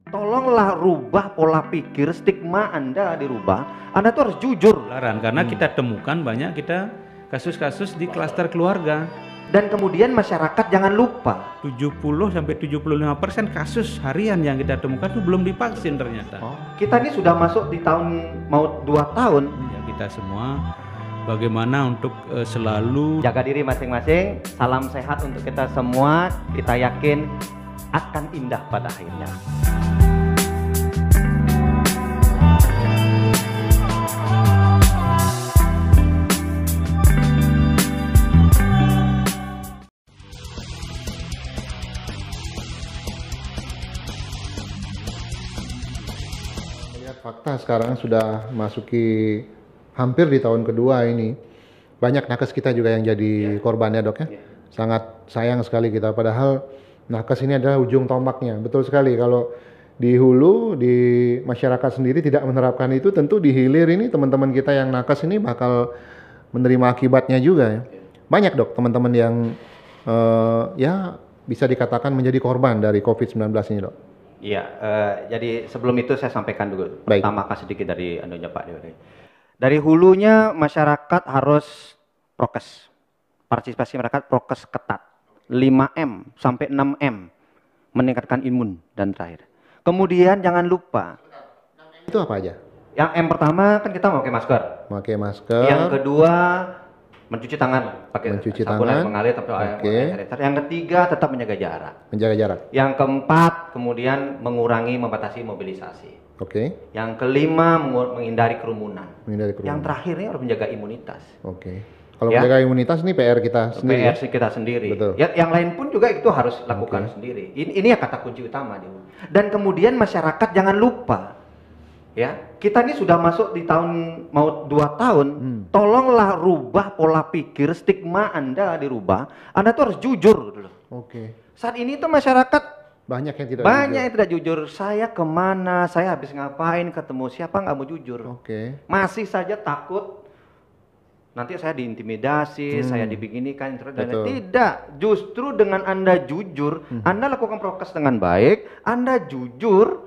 Tolonglah rubah pola pikir, stigma Anda dirubah. Anda tuh harus jujur. Karena kita temukan banyak kasus-kasus di klaster keluarga. Dan kemudian masyarakat jangan lupa 70-75% kasus harian yang kita temukan itu belum divaksin ternyata. kita ini sudah masuk di tahun mau 2 tahun. Ya, kita semua bagaimana untuk selalu Jaga diri masing-masing. Salam sehat untuk kita semua. Kita yakin akan indah pada akhirnya. Fakta sekarang sudah masuki hampir di tahun kedua ini, banyak nakes kita juga yang jadi korbannya, Dok, ya. Sangat sayang sekali kita, padahal nakes ini adalah ujung tombaknya. Betul sekali, kalau di hulu, di masyarakat sendiri tidak menerapkan itu, tentu di hilir ini teman-teman kita yang nakes ini bakal menerima akibatnya juga, ya. Banyak, Dok, teman-teman yang ya bisa dikatakan menjadi korban dari COVID-19 ini, Dok. Iya, jadi sebelum itu saya sampaikan dulu tambahkan sedikit dari anunya Pak Dewi. Dari hulunya masyarakat harus prokes, partisipasi masyarakat prokes ketat, 5M sampai 6M, meningkatkan imun dan terakhir. Kemudian jangan lupa. Itu apa aja? Yang M pertama kan kita pakai masker. Pakai masker. Yang kedua mencuci tangan, pakai mencuci sabun tangan. air mengalir tapi yang ketiga tetap menjaga jarak. Menjaga jarak. Yang keempat kemudian mengurangi membatasi mobilisasi. Oke. Yang kelima menghindari kerumunan. Menghindari kerumunan. Yang terakhir ini harus menjaga imunitas. Oke. Kalau menjaga imunitas ini PR kita sendiri. PR kita sendiri. Betul. Ya, yang lain pun juga itu harus lakukan sendiri. Ini ya kata kunci utama dia. Dan kemudian masyarakat jangan lupa. Ya, kita ini sudah masuk di tahun mau 2 tahun. Tolonglah rubah pola pikir, stigma Anda dirubah. Anda tuh harus jujur dulu. Oke. Saat ini tuh masyarakat banyak yang tidak yang tidak jujur. Saya kemana? Saya habis ngapain? Ketemu siapa? Nggak mau jujur. Oke. Masih saja takut. Nanti saya diintimidasi, saya dibikinikan. Tidak. Justru dengan Anda jujur, Anda lakukan prokes dengan baik, Anda jujur,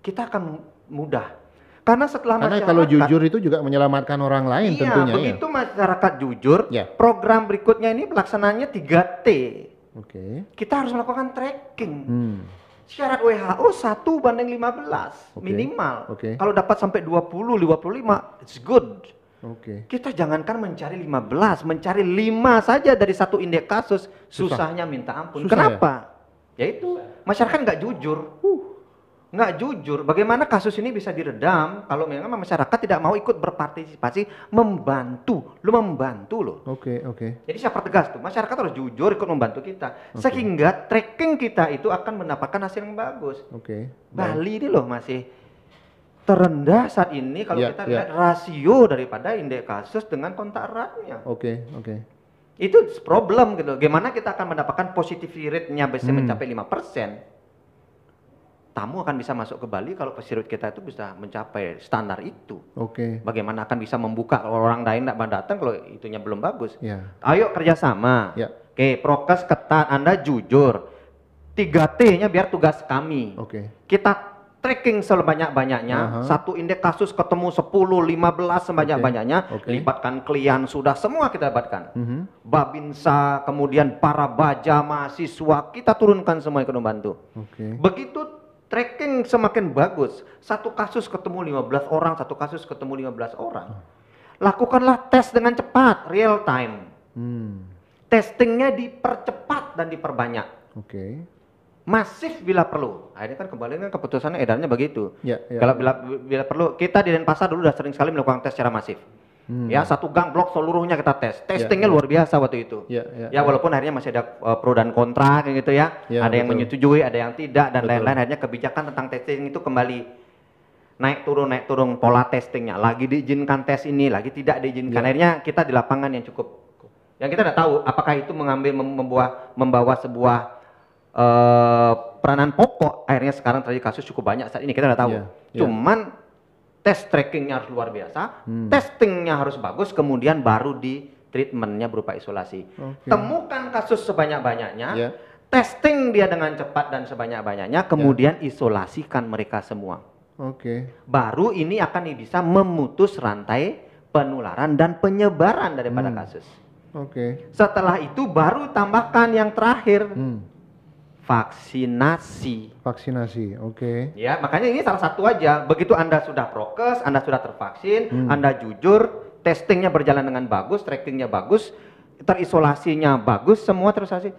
kita akan mudah. Karena kalau jujur itu juga menyelamatkan orang lain tentunya. Begitu masyarakat jujur, program berikutnya ini pelaksanaannya 3T. Oke. Kita harus melakukan tracking. Syarat WHO 1:15 minimal. Kalau dapat sampai 20, 55, it's good. Kita jangankan mencari 15, mencari 5 saja dari satu indeks kasus, susahnya minta ampun. Kenapa? Ya itu, masyarakat nggak jujur. Nggak jujur. Bagaimana kasus ini bisa diredam kalau memang masyarakat tidak mau ikut berpartisipasi membantu. Lu membantu loh. Oke. Jadi saya pertegas tuh, masyarakat harus jujur ikut membantu kita. Sehingga tracking kita itu akan mendapatkan hasil yang bagus. Bali ini loh masih terendah saat ini kalau kita lihat rasio daripada indeks kasus dengan kontak eratnya. Oke. Itu problem gitu. Gimana kita akan mendapatkan positivity rate-nya bisa mencapai 5%. Tamu akan bisa masuk ke Bali kalau positivity rate kita itu bisa mencapai standar itu. Bagaimana akan bisa membuka orang lain tidak datang kalau itunya belum bagus. Ayo kerjasama. Oke, prokes ketat, Anda jujur. 3T-nya biar tugas kami. Kita tracking sebanyak-banyaknya. Satu indeks kasus ketemu 10, 15 sebanyak-banyaknya. Libatkan klien sudah semua kita libatkan. Babinsa, kemudian para baja, mahasiswa, kita turunkan semua ikut membantu. Begitu tracking semakin bagus, satu kasus ketemu 15 orang, satu kasus ketemu 15 orang. Lakukanlah tes dengan cepat, real time. Testingnya dipercepat dan diperbanyak. Masif bila perlu. Akhirnya kan kembali kan keputusannya edarnya begitu. Kalau bila perlu, kita di Denpasar dulu sudah sering sekali melakukan tes secara masif. Ya, satu gang blok seluruhnya kita tes. Testingnya luar biasa waktu itu. Ya, walaupun akhirnya masih ada pro dan kontra gitu ya. Ada yang menyetujui, ada yang tidak dan lain-lain. Akhirnya kebijakan tentang testing itu kembali naik turun pola testingnya. Lagi diizinkan tes ini, lagi tidak diizinkan. Akhirnya kita di lapangan yang cukup. Yang kita tidak tahu apakah itu membawa sebuah peranan pokok. Akhirnya sekarang terjadi kasus cukup banyak saat ini, kita tidak tahu. Cuman tes trackingnya harus luar biasa, testingnya harus bagus, kemudian baru di treatmentnya berupa isolasi. Temukan kasus sebanyak-banyaknya, testing dia dengan cepat dan sebanyak-banyaknya, kemudian isolasikan mereka semua. Oke. Baru ini akan bisa memutus rantai penularan dan penyebaran daripada kasus. Oke. Setelah itu baru tambahkan yang terakhir, vaksinasi. Vaksinasi. Oke. Ya, makanya ini salah satu aja. Begitu Anda sudah prokes, Anda sudah tervaksin, Anda jujur, testingnya berjalan dengan bagus, trackingnya bagus, terisolasinya bagus, semua terisolasi,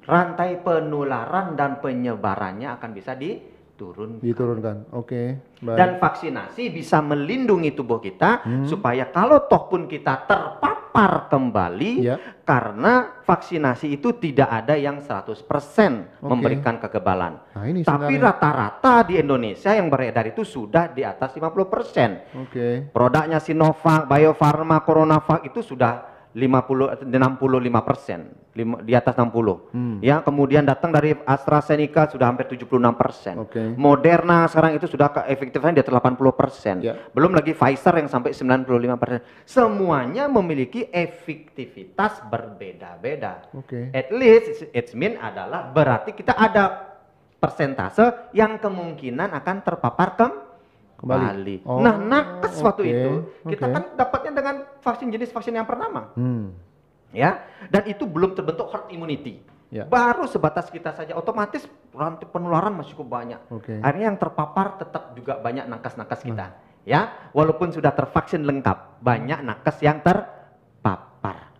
rantai penularan dan penyebarannya akan bisa diturunkan. Oke. Baik. Dan vaksinasi bisa melindungi tubuh kita supaya kalau toh pun kita terpapar kembali, karena vaksinasi itu tidak ada yang 100% memberikan kekebalan. Nah, ini tapi rata-rata di Indonesia yang beredar itu sudah di atas 50%. Oke. Produknya Sinovac, Bio Farma, CoronaVac itu sudah 65%, di atas 60. Ya, kemudian datang dari AstraZeneca sudah hampir 76%. Moderna sekarang itu sudah efektifnya di atas 80%. Belum lagi Pfizer yang sampai 95%. Semuanya memiliki efektivitas berbeda-beda. At least it mean adalah berarti kita ada persentase yang kemungkinan akan terpapar kembali. Nah, nakes waktu itu kita kan dapatnya dengan jenis vaksin yang pertama, ya, dan itu belum terbentuk herd immunity, baru sebatas kita saja, otomatis rantai penularan masih cukup banyak. Akhirnya yang terpapar tetap juga banyak nakes-nakes kita, ya, walaupun sudah tervaksin lengkap, banyak nakes yang terpapar.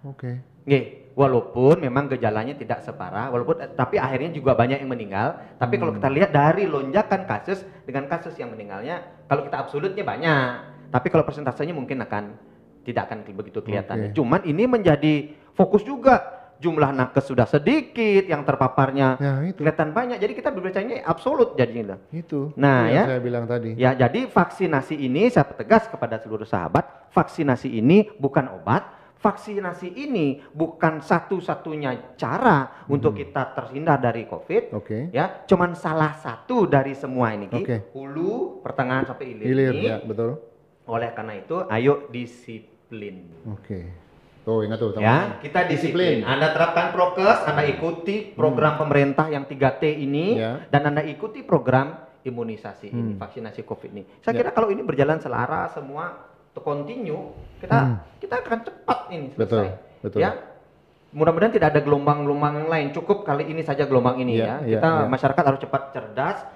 Walaupun memang gejalanya tidak separah, tapi akhirnya juga banyak yang meninggal. Tapi kalau kita lihat dari lonjakan kasus dengan kasus yang meninggalnya, kalau kita absolutnya banyak, tapi kalau persentasenya mungkin tidak akan begitu kelihatannya. Cuman ini menjadi fokus juga, jumlah nakes sudah sedikit, yang terpaparnya kelihatan banyak. Jadi kita berbicaranya absolut jadinya. Nah, ya, saya bilang tadi. Ya, jadi vaksinasi ini saya tegas kepada seluruh sahabat, vaksinasi ini bukan obat. Vaksinasi ini bukan satu-satunya cara untuk kita terhindar dari COVID, ya, cuman salah satu dari semua ini, hulu, pertengahan sampai hilir ini. Ya, betul. Oleh karena itu, ayo disiplin. Tuh, ingat tuh, teman-teman. Ya, kita disiplin. Anda terapkan prokes, Anda ikuti program pemerintah yang 3T ini, dan Anda ikuti program imunisasi ini, vaksinasi COVID ini. Saya kira kalau ini berjalan selaras semua, continue, kita akan cepat ini selesai. Betul. Ya, mudah-mudahan tidak ada gelombang-gelombang yang lain. Cukup kali ini saja gelombang ini, kita masyarakat harus cepat cerdas,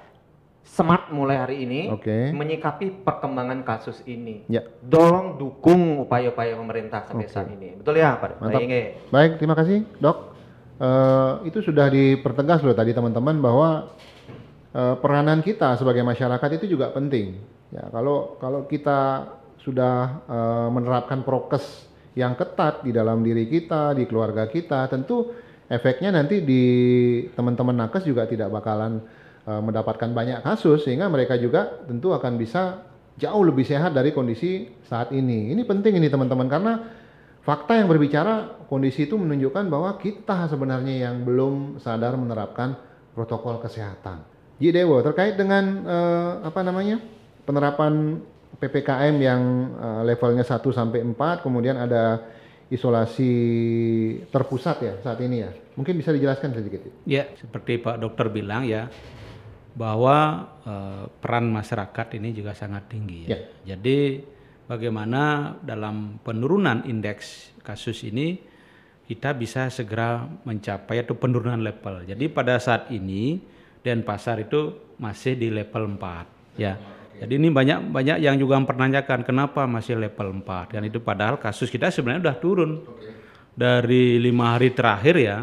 smart mulai hari ini, menyikapi perkembangan kasus ini. Tolong dukung upaya-upaya pemerintah sampai saat ini. Betul ya, Pak? Baik, terima kasih, Dok. Itu sudah dipertegas loh tadi teman-teman bahwa peranan kita sebagai masyarakat itu juga penting. Ya, kalau kita sudah menerapkan prokes yang ketat di dalam diri kita, di keluarga kita, tentu efeknya nanti di teman-teman nakes juga tidak bakalan mendapatkan banyak kasus, sehingga mereka juga tentu akan bisa jauh lebih sehat dari kondisi saat ini. Ini penting ini teman-teman, karena fakta yang berbicara, kondisi itu menunjukkan bahwa kita sebenarnya yang belum sadar menerapkan protokol kesehatan. Ji Dewo, terkait dengan penerapan PPKM yang levelnya 1 sampai 4, kemudian ada isolasi terpusat ya saat ini ya. Mungkin bisa dijelaskan sedikit. Ya, seperti Pak Dokter bilang ya, bahwa peran masyarakat ini juga sangat tinggi ya. Jadi bagaimana dalam penurunan indeks kasus ini kita bisa segera mencapai atau penurunan level. Jadi pada saat ini Denpasar itu masih di level 4 ya. Jadi ini banyak yang juga mempertanyakan kenapa masih level 4, dan itu padahal kasus kita sebenarnya sudah turun dari 5 hari terakhir ya.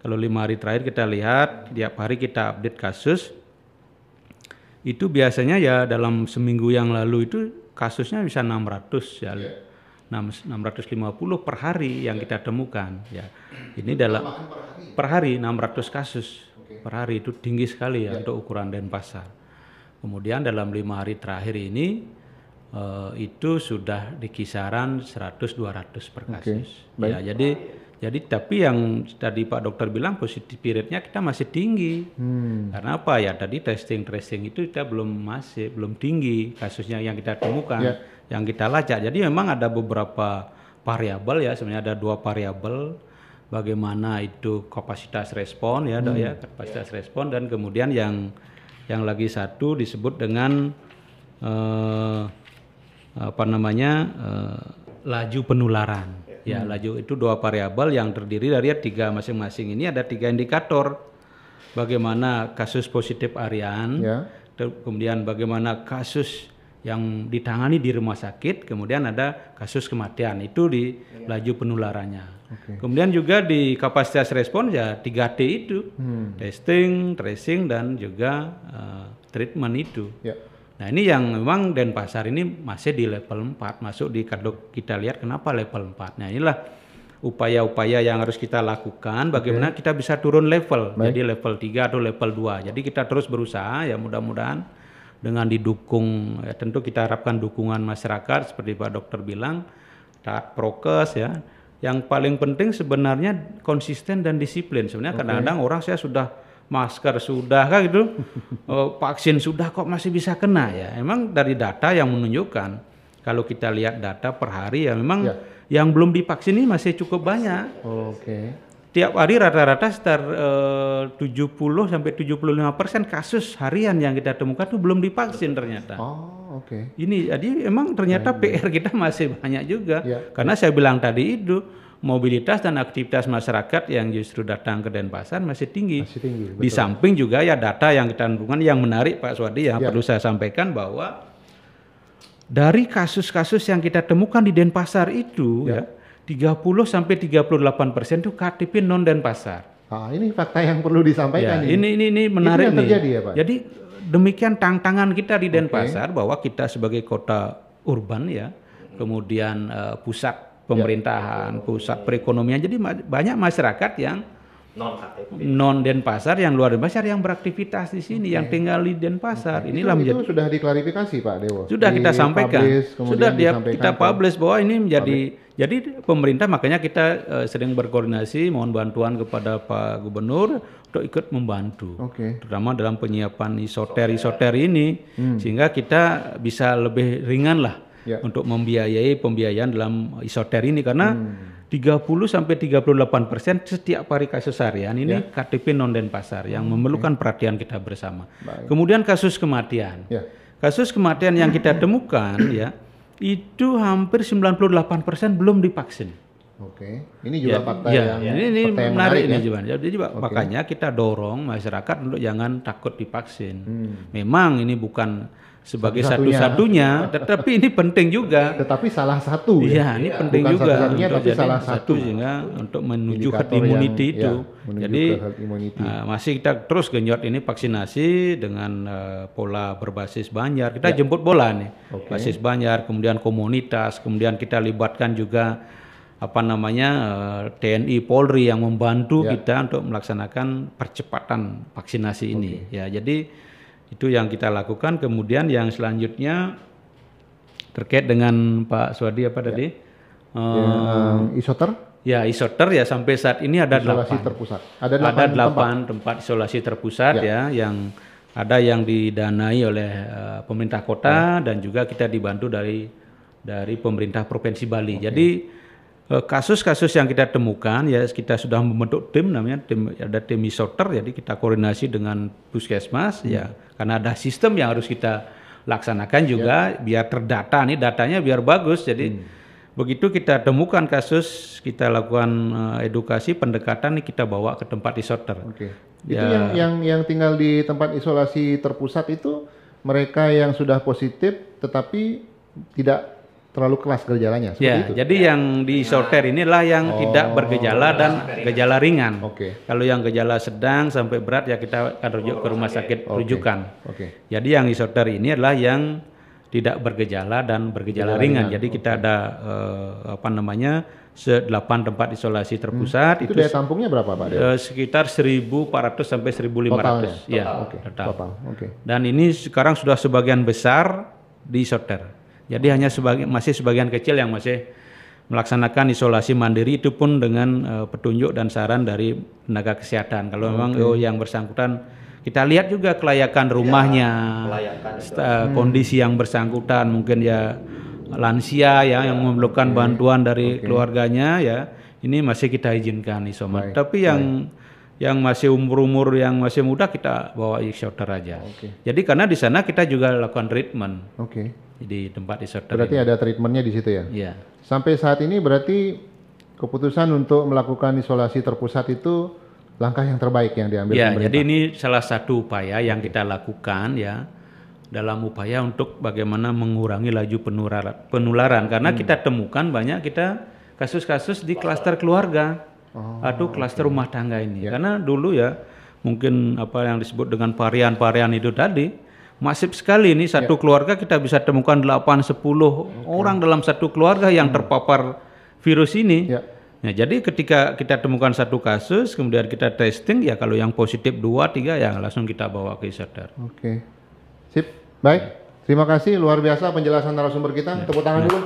Kalau 5 hari terakhir kita lihat tiap hari kita update kasus, itu biasanya ya dalam seminggu yang lalu itu kasusnya bisa 600 ya, 650 per hari yang kita temukan ya. Ini dalam per hari 600 kasus per hari, itu tinggi sekali ya untuk ukuran Denpasar. Kemudian dalam 5 hari terakhir ini itu sudah di kisaran 100-200 per kasus. Ya, jadi tapi yang tadi Pak Dokter bilang positivity rate-nya kita masih tinggi. Karena apa ya? Tadi tracing itu kita belum tinggi kasusnya yang kita temukan, yang kita lacak. Jadi memang ada beberapa variabel ya, sebenarnya ada 2 variabel. bagaimana itu kapasitas respon ya Dok ya, kapasitas respon, dan kemudian yang lagi satu disebut dengan laju penularan. Ya, laju itu 2 variabel yang terdiri dari 3 masing-masing. Ini ada 3 indikator. Bagaimana kasus positif harian, kemudian bagaimana kasus yang ditangani di rumah sakit, kemudian ada kasus kematian, itu di laju penularannya. Kemudian juga di kapasitas respon ya 3T itu, testing, tracing, dan juga treatment itu. Nah ini yang memang Denpasar ini masih di level 4, masuk di, kalau kita lihat kenapa level 4. Nah inilah upaya-upaya yang harus kita lakukan, bagaimana kita bisa turun level, jadi level 3 atau level 2. Jadi kita terus berusaha ya, mudah-mudahan dengan didukung, ya tentu kita harapkan dukungan masyarakat seperti Pak Dokter bilang, taat prokes ya. Yang paling penting sebenarnya konsisten dan disiplin. Sebenarnya kadang-kadang orang saya sudah masker sudah kan gitu, vaksin sudah kok masih bisa kena ya. Emang dari data yang menunjukkan, kalau kita lihat data per hari ya memang yang belum divaksin ini masih cukup banyak. Tiap hari rata-rata sekitar 70-75% kasus harian yang kita temukan itu belum divaksin ternyata. Ini jadi emang ternyata PR kita masih banyak juga. Karena saya bilang tadi itu mobilitas dan aktivitas masyarakat yang justru datang ke Denpasar masih tinggi. Di samping juga ya data yang kita temukan yang menarik Pak Suwadi yang perlu saya sampaikan bahwa dari kasus-kasus yang kita temukan di Denpasar itu 30-38% itu KTP non Denpasar. Ini fakta yang perlu disampaikan. Ini menarik nih. Terjadi, ya, Pak? Jadi demikian tantangan kita di Denpasar bahwa kita sebagai kota urban ya, kemudian pusat pemerintahan, pusat perekonomian. Jadi banyak masyarakat yang non Denpasar, yang luar Denpasar yang beraktivitas di sini, yang tinggal di Denpasar. Inilah itu sudah diklarifikasi Pak Dewo. Sudah kita sampaikan, sudah kita publish bahwa ini menjadi jadi pemerintah, makanya kita sering berkoordinasi mohon bantuan kepada Pak Gubernur untuk ikut membantu, terutama dalam penyiapan isoter ini, sehingga kita bisa lebih ringan lah untuk membiayai pembiayaan dalam isoter ini, karena 30-38% setiap hari kasus harian ini KTP non Denpasar yang memerlukan perhatian kita bersama. Kemudian kasus kematian. Kasus kematian yang kita temukan itu hampir 98% belum divaksin. Ini juga fakta yang ini menarik ini juga. Jadi makanya kita dorong masyarakat untuk jangan takut divaksin. Memang ini bukan sebagai satu-satunya, tetapi ini penting juga. Tetapi salah satu. Ini penting bukan juga. Tapi salah satu sehingga untuk menuju herd immunity itu. Jadi masih kita terus genjot ini vaksinasi dengan pola berbasis Banjar. Kita jemput bola nih, basis Banjar, kemudian komunitas, kemudian kita libatkan juga TNI Polri yang membantu kita untuk melaksanakan percepatan vaksinasi ini. Ya, jadi itu yang kita lakukan. Kemudian yang selanjutnya terkait dengan Pak Suwadi tadi? Isoter? Ya, isoter ya sampai saat ini ada isolasi 8. terpusat. Ada 8 tempat isolasi terpusat yang ada yang didanai oleh pemerintah kota dan juga kita dibantu dari pemerintah Provinsi Bali. Jadi kasus-kasus yang kita temukan ya kita sudah membentuk tim, namanya ada tim isoter, jadi kita koordinasi dengan puskesmas karena ada sistem yang harus kita laksanakan juga biar terdata nih, datanya biar bagus. Jadi begitu kita temukan kasus, kita lakukan edukasi pendekatan nih, kita bawa ke tempat isoter. Itu yang tinggal di tempat isolasi terpusat itu mereka yang sudah positif tetapi tidak terlalu keras gejalanya, seperti itu. Jadi yang di isoter inilah yang tidak bergejala dan gejala ringan. Kalau yang gejala sedang sampai berat ya kita akan rujuk ke rumah sakit rujukan. Jadi yang isoter ini adalah yang tidak bergejala dan bergejala ringan. Jadi kita ada 8 tempat isolasi terpusat. Itu daya tampungnya berapa Pak? Sekitar 1.400 sampai 1.500. Total. Dan ini sekarang sudah sebagian besar di isoter. Jadi hanya masih sebagian kecil yang masih melaksanakan isolasi mandiri, itu pun dengan petunjuk dan saran dari tenaga kesehatan. Kalau memang yang bersangkutan, kita lihat juga kelayakan rumahnya, kondisi yang bersangkutan, mungkin ya lansia yang memerlukan bantuan dari keluarganya ya, ini masih kita izinkan isoman. Baik, Tapi yang masih umur yang masih muda kita bawa isoter aja. Jadi karena di sana kita juga lakukan treatment di tempat isoter. Berarti ada treatmentnya di situ ya? Iya. Sampai saat ini berarti keputusan untuk melakukan isolasi terpusat itu langkah yang terbaik yang diambil Ya, pemerintah. jadi ini salah satu upaya yang kita lakukan ya dalam upaya untuk bagaimana mengurangi laju penularan karena kita temukan banyak kasus-kasus di klaster keluarga atau klaster rumah tangga ini. Karena dulu ya mungkin apa yang disebut dengan varian-varian itu tadi masif sekali ini satu keluarga kita bisa temukan 8-10 orang dalam satu keluarga yang terpapar virus ini. Nah, jadi ketika kita temukan satu kasus, kemudian kita testing, ya kalau yang positif 2-3 ya langsung kita bawa ke isoter. Oke, sip, baik. Terima kasih, luar biasa penjelasan narasumber kita. Tepuk tangan dulu.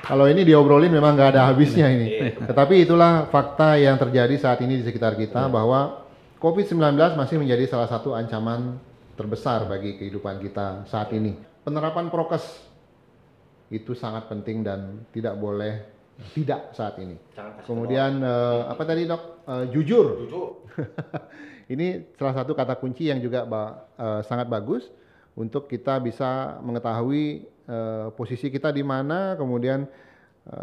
Kalau ini diobrolin memang nggak ada habisnya ini. Tetapi itulah fakta yang terjadi saat ini di sekitar kita bahwa COVID-19 masih menjadi salah satu ancaman terbesar bagi kehidupan kita saat ini. Penerapan prokes itu sangat penting dan tidak boleh tidak saat ini. Kemudian apa tadi dok? Jujur. Ini salah satu kata kunci yang juga sangat bagus untuk kita bisa mengetahui posisi kita di mana, kemudian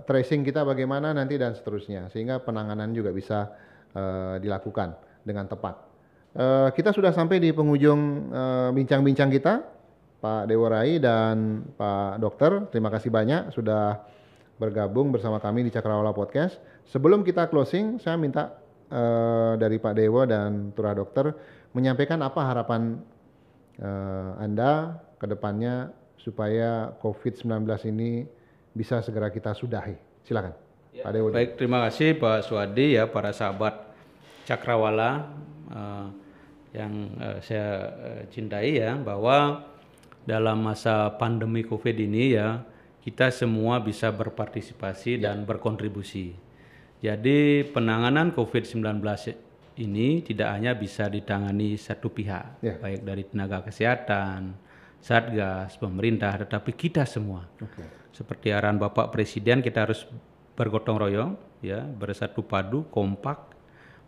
tracing kita bagaimana nanti dan seterusnya, sehingga penanganan juga bisa dilakukan dengan tepat. Kita sudah sampai di penghujung bincang-bincang kita. Pak Dewo Rai dan Pak Dokter, terima kasih banyak sudah bergabung bersama kami di Cakrawala Podcast. Sebelum kita closing, saya minta dari Pak Dewo dan Turah Dokter menyampaikan apa harapan Anda ke depannya supaya COVID-19 ini bisa segera kita sudahi. Silakan, Pak Dewo. Baik, terima kasih Pak Suwadi ya, para sahabat Cakrawala yang saya cintai ya, bahwa dalam masa pandemi COVID ini ya kita semua bisa berpartisipasi dan berkontribusi. Jadi penanganan COVID-19 ini tidak hanya bisa ditangani satu pihak, baik dari tenaga kesehatan, Satgas, pemerintah, tetapi kita semua. Seperti arahan Bapak Presiden, kita harus bergotong royong, ya, bersatu padu, kompak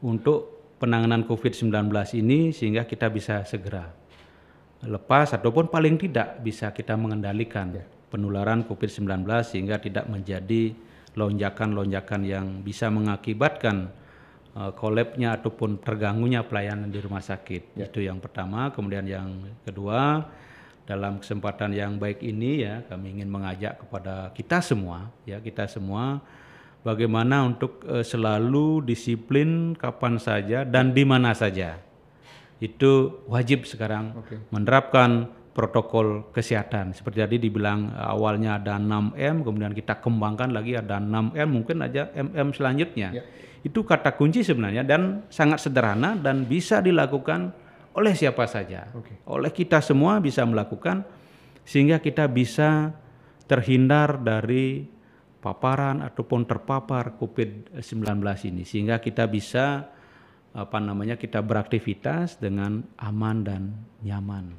untuk penanganan COVID-19 ini sehingga kita bisa segera lepas ataupun paling tidak bisa kita mengendalikan penularan COVID-19 sehingga tidak menjadi lonjakan-lonjakan yang bisa mengakibatkan kolapsnya ataupun terganggunya pelayanan di rumah sakit. Itu yang pertama. Kemudian yang kedua, dalam kesempatan yang baik ini ya kami ingin mengajak kepada kita semua bagaimana untuk selalu disiplin kapan saja dan di mana saja. Itu wajib sekarang menerapkan protokol kesehatan. Seperti tadi dibilang awalnya ada 6M, kemudian kita kembangkan lagi ada 6M, mungkin aja MM selanjutnya. Itu kata kunci sebenarnya dan sangat sederhana dan bisa dilakukan oleh siapa saja. Oleh kita semua bisa melakukan sehingga kita bisa terhindar dari paparan ataupun terpapar COVID-19 ini. Sehingga kita bisa kita beraktivitas dengan aman dan nyaman.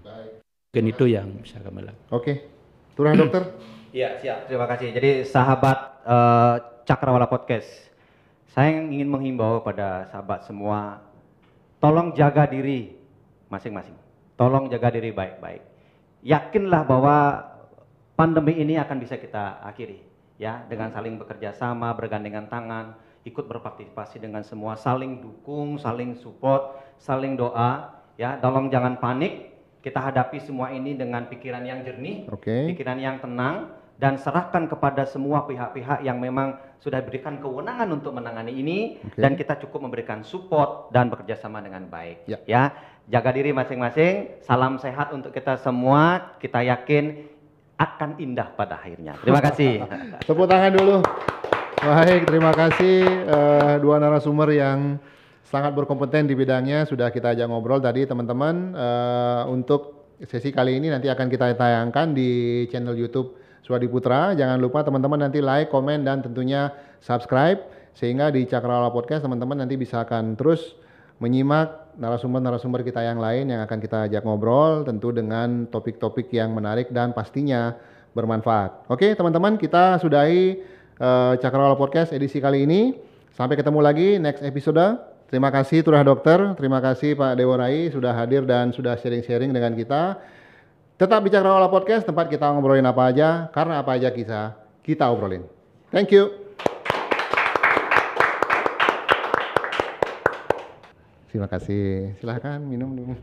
Mungkin itu yang bisa kami lakukan. Oke, Turah Dokter. Iya, siap. Terima kasih. Jadi sahabat Cakrawala Podcast, saya ingin menghimbau kepada sahabat semua, tolong jaga diri masing-masing. Tolong jaga diri baik-baik. Yakinlah bahwa pandemi ini akan bisa kita akhiri, ya, dengan saling bekerja sama, bergandengan tangan, ikut berpartisipasi dengan semua, saling dukung, saling support, saling doa, ya. Tolong jangan panik, kita hadapi semua ini dengan pikiran yang jernih, pikiran yang tenang, dan serahkan kepada semua pihak-pihak yang memang sudah diberikan kewenangan untuk menangani ini, dan kita cukup memberikan support dan bekerja sama dengan baik. Ya, jaga diri masing-masing, salam sehat untuk kita semua, kita yakin akan indah pada akhirnya. Terima kasih. Tepuk tangan dulu. Baik, terima kasih dua narasumber yang sangat berkompeten di bidangnya. Sudah kita ajak ngobrol tadi teman-teman. Untuk sesi kali ini nanti akan kita tayangkan di channel YouTube Suwadi Putra. Jangan lupa teman-teman nanti like, komen, dan tentunya subscribe. Sehingga di Cakrawala Podcast teman-teman nanti bisa akan terus menyimak narasumber-narasumber kita yang lain yang akan kita ajak ngobrol. Tentu dengan topik-topik yang menarik dan pastinya bermanfaat. Oke teman-teman, kita sudahi Cakrawala Podcast edisi kali ini. Sampai ketemu lagi next episode. Terima kasih Turah Dokter, terima kasih Pak Dewo Rai sudah hadir dan sudah sharing-sharing dengan kita. Tetap di Cakrawala Podcast, tempat kita ngobrolin apa aja, karena apa aja kita obrolin. Thank you. Terima kasih. Silahkan minum dulu.